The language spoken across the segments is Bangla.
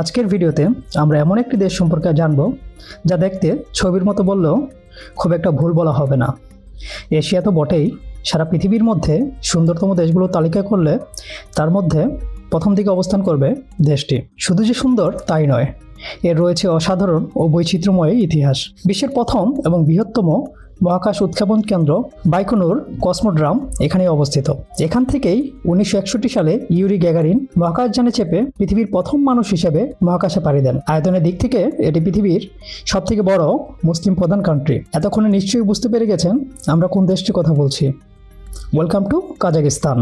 আজকের ভিডিওতে আমরা এমন একটি দেশ সম্পর্কে জানব যা দেখতে ছবির মতো বললেও খুব একটা ভুল বলা হবে না। এশিয়া তো বটেই, সারা পৃথিবীর মধ্যে সুন্দরতম দেশগুলো তালিকা করলে তার মধ্যে প্রথম দিকে অবস্থান করবে দেশটি। শুধু যে সুন্দর তাই নয়, এর রয়েছে অসাধারণ ও বৈচিত্র্যময় ইতিহাস। বিশ্বের প্রথম এবং বৃহত্তম মহাকাশ উৎক্ষেপণ কেন্দ্র বাইকোনুর কসমোড্রাম এখানেই অবস্থিত। এখান থেকেই 1961 সালে ইউরি গ্যাগারিন মহাকাশযানে চেপে পৃথিবীর প্রথম মানুষ হিসেবে মহাকাশে পাড়ি দেন। আয়তনের দিক থেকে এটি পৃথিবীর সবথেকে বড় মুসলিম প্রধান কান্ট্রি। এতক্ষণে নিশ্চয়ই বুঝতে পেরে গেছেন আমরা কোন দেশটির কথা বলছি। Welcome to Kazakhstan.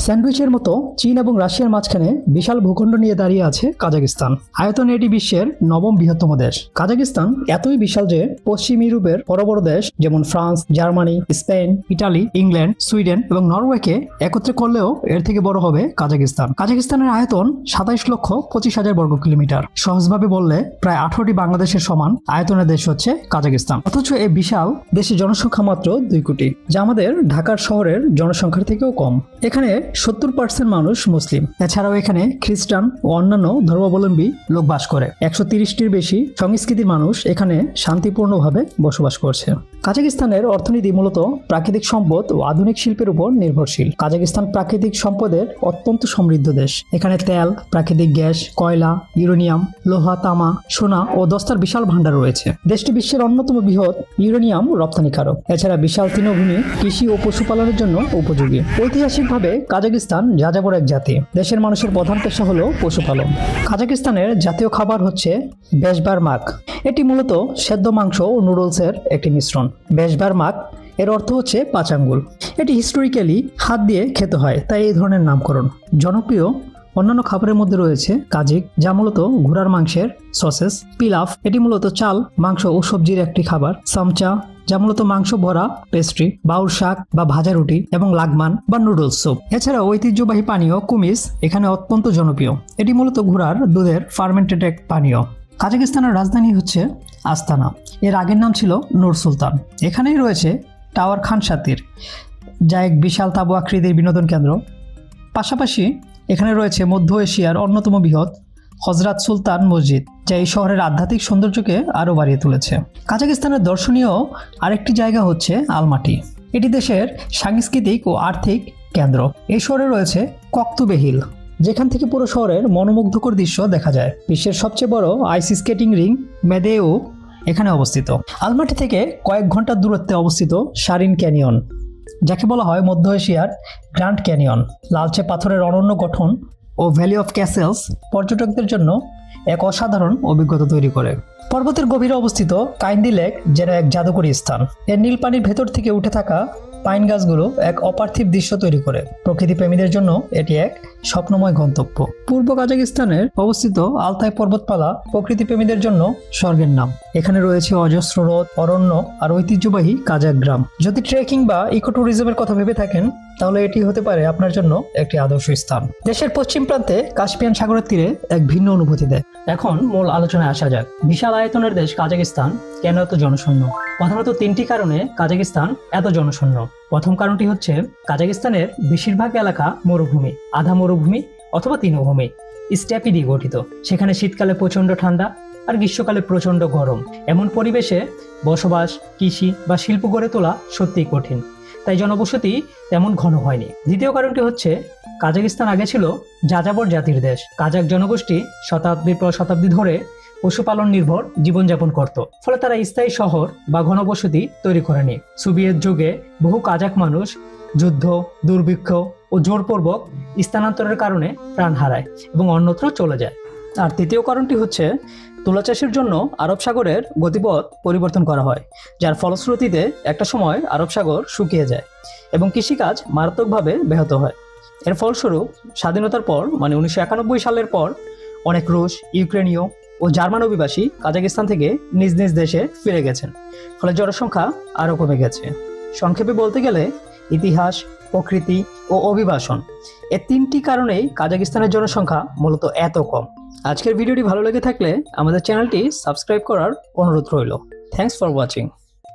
স্যান্ডউইচের মতো চীন এবং রাশিয়ার মাঝখানে বিশাল ভূখণ্ড নিয়ে দাঁড়িয়ে আছে কাজাকিস্তান। আয়তনে এটি বিশ্বের নবম বৃহত্তম দেশ। কাজাকিস্তান এতই বিশাল যে পশ্চিম ইউরোপের বড় বড় দেশ যেমন France, Germany, Spain, Italy, England, Sweden এবং নরওয়েকে একত্রে করলেও এর থেকে বড় হবে কাজাকিস্তান। কাজাকিস্তানের আয়তন 27,25,000 বর্গ কিলোমিটার। সহজভাবে বললে প্রায় 18টি বাংলাদেশের সমান আয়তনের দেশ হচ্ছে কাজাকিস্তান। অথচ এই বিশাল দেশের জনসংখ্যা মাত্র 2 কোটি, যা আমাদের ঢাকার শহরের জনসংখ্যার থেকেও কম। এখানে 70% মানুষ মুসলিম। এছাড়াও এখানে খ্রিস্টান ও অন্যান্য ধর্মাবলম্বী লোক বাস করে। 130টির বেশি সংস্কৃতির মানুষ এখানে শান্তিপূর্ণভাবে বসবাস করছে। কাজাকিস্তানের অর্থনীতি মূলত প্রাকৃতিক সম্পদ ও আধুনিক শিল্পের উপর নির্ভরশীল। কাজাকিস্তান প্রাকৃতিক সম্পদের অত্যন্ত সমৃদ্ধ দেশ। এখানে তেল, প্রাকৃতিক গ্যাস, কয়লা, ইউরেনিয়াম, লোহা, তামা, সোনা ও দস্তার বিশাল ভান্ডার রয়েছে। দেশটি বিশ্বের অন্যতম বৃহৎ ইউরেনিয়াম রপ্তানিকারক। এছাড়া বিশাল তৃণভূমি কৃষি ও পশুপালনের জন্য উপযোগী। ঐতিহাসিকভাবে কাজাকিস্তান যাযাবর এক জাতি। দেশের মানুষের প্রধান পেশা হলো পশুপালন। কাজাকিস্তানের জাতীয় খাবার হচ্ছে বেশবারমাক। এটি মূলত সেদ্ধ মাংস ও নুডলসের একটি মিশ্রণ। বেশবারমাক এর অর্থ হচ্ছে 5 আঙ্গুল। এটি হিস্টোরিক্যালি হাত দিয়ে খেতে হয়, তাই এই ধরনের নামকরণ। জনপ্রিয় অন্যান্য খাবারের মধ্যে রয়েছে কাজিক, যা মূলত ঘোড়ার মাংসের সসেস। পিলাফ, এটি মূলত চাল, মাংস ও সবজির একটি খাবার। সামচা, যা মূলত মাংস ভরা পেস্ট্রি। বাউল শাক বা ভাজা রুটি এবং লাগমান বা নুডলস স্যুপ। এছাড়া ঐতিহ্যবাহী পানীয় কুমিস এখানে অত্যন্ত জনপ্রিয়। এটি মূলত ঘোড়ার দুধের ফার্মেন্টেড এক পানীয়। কাজাকিস্তানের রাজধানী হচ্ছে আস্তানা। এর আগের নাম ছিল নূর সুলতান। এখানেই রয়েছে টাওয়ার খান সাতির, যা এক বিশাল তাঁবু আকৃতির বিনোদন কেন্দ্র। পাশাপাশি এখানে রয়েছে মধ্য এশিয়ার অন্যতম বৃহৎ হজরত সুলতান মসজিদ, যা এই শহরের আধ্যাত্মিক সৌন্দর্যকে আরও বাড়িয়ে তুলেছে। কাজাকিস্তানের দর্শনীয় আরেকটি জায়গা হচ্ছে আলমাটি। এটি দেশের সাংস্কৃতিক ও আর্থিক কেন্দ্র। এই শহরে রয়েছে কক্তুবে হিল, যেখান থেকে পুরো শহরের মনোমুগ্ধকর দৃশ্য দেখা যায়। বিশ্বের সবচেয়ে বড় আইস স্কেটিং রিং মেদেও এখানে অবস্থিত। আলমাটি থেকে কয়েক ঘন্টার দূরত্বে অবস্থিত শারিন ক্যানিয়ন, যাকে বলা হয় মধ্য এশিয়ার গ্র্যান্ড ক্যানিয়ন। লালচে পাথরের অনন্য গঠন ও ভ্যালি অফ ক্যাসেলস পর্যটকদের জন্য এক অসাধারণ অভিজ্ঞতা তৈরি করে। পর্বতের গভীরে অবস্থিত কাইন্দি লেক যেন এক জাদুকরী স্থান। এর নীল পানির ভেতর থেকে উঠে থাকা পাইন গাছগুলো এক অপার্থিব দৃশ্য তৈরি করে। প্রকৃতি প্রেমীদের জন্য এটি এক স্বপ্নময় গন্তব্য। পূর্ব কাজাকিস্তানের অবস্থিত আলতাই পর্বতমালা প্রকৃতি প্রেমীদের জন্য স্বর্গের নাম। এখানে রয়েছে অজস্র হ্রদ, অরণ্য আর ঐতিহ্যবাহী কাজাক গ্রাম। যদি ট্রেকিং বা ইকো ট্যুরিজমের কথা ভেবে থাকেন, তাহলে এটি হতে পারে আপনার জন্য একটি আদর্শ স্থান। দেশের পশ্চিম প্রান্তে কাস্পিয়ান সাগরের তীরে এক ভিন্ন অনুভূতি দেয়। এখন মূল আলোচনায় আসা যাক। বিশাল আয়তনের দেশ কাজাকিস্তান কেন এত জনশূন্য? প্রধানত 3টি কারণে কাজাকিস্তান এত জনশূন্য। প্রথম কারণটি হচ্ছে কাজাকিস্তানের বেশিরভাগ এলাকা মরুভূমি, আধা মরুভূমি অথবা তৃণভূমি, স্টেপি দিয়ে গঠিত। সেখানে শীতকালে প্রচণ্ড ঠান্ডা আর গ্রীষ্মকালে প্রচণ্ড গরম। এমন পরিবেশে বসবাস, কৃষি বা শিল্প গড়ে তোলা সত্যিই কঠিন, তাই জনবসতি তেমন ঘন হয়নি। দ্বিতীয় কারণটি হচ্ছে কাজাকিস্তান আগে ছিল যাযাবর জাতির দেশ। কাজাক জনগোষ্ঠী শতাব্দীর পর শতাব্দী ধরে পশুপালন নির্ভর জীবনযাপন করত, ফলে তারা স্থায়ী শহর বা ঘনবসতি তৈরি করেনি। সোভিয়েত যুগে বহু কাজাক মানুষ যুদ্ধ, দুর্ভিক্ষ ও জোরপূর্বক স্থানান্তরের কারণে প্রাণ হারায় এবং অন্যত্র চলে যায়। আর তৃতীয় কারণটি হচ্ছে তুলা চাষের জন্য আরব সাগরের গতিপথ পরিবর্তন করা হয়, যার ফলশ্রুতিতে একটা সময় আরব সাগর শুকিয়ে যায় এবং কৃষিকাজ মারাত্মকভাবে ব্যাহত হয়। এর ফলস্বরূপ স্বাধীনতার পর 1991 সালের পর অনেক রুশ, ইউক্রেনীয় ও জার্মান অভিবাসী কাজাকিস্তান থেকে নিজ নিজ দেশে ফিরে গেছেন, ফলে জনসংখ্যা আরও কমে গেছে। সংক্ষেপে বলতে গেলে ইতিহাস, প্রকৃতি ও অভিবাসন, এই 3টি কারণেই কাজাকিস্তানের জনসংখ্যা মূলত এত কম। আজকের ভিডিওটি ভালো লেগে থাকলে আমাদের চ্যানেলটি সাবস্ক্রাইব করার অনুরোধ রইল। Thanks for watching.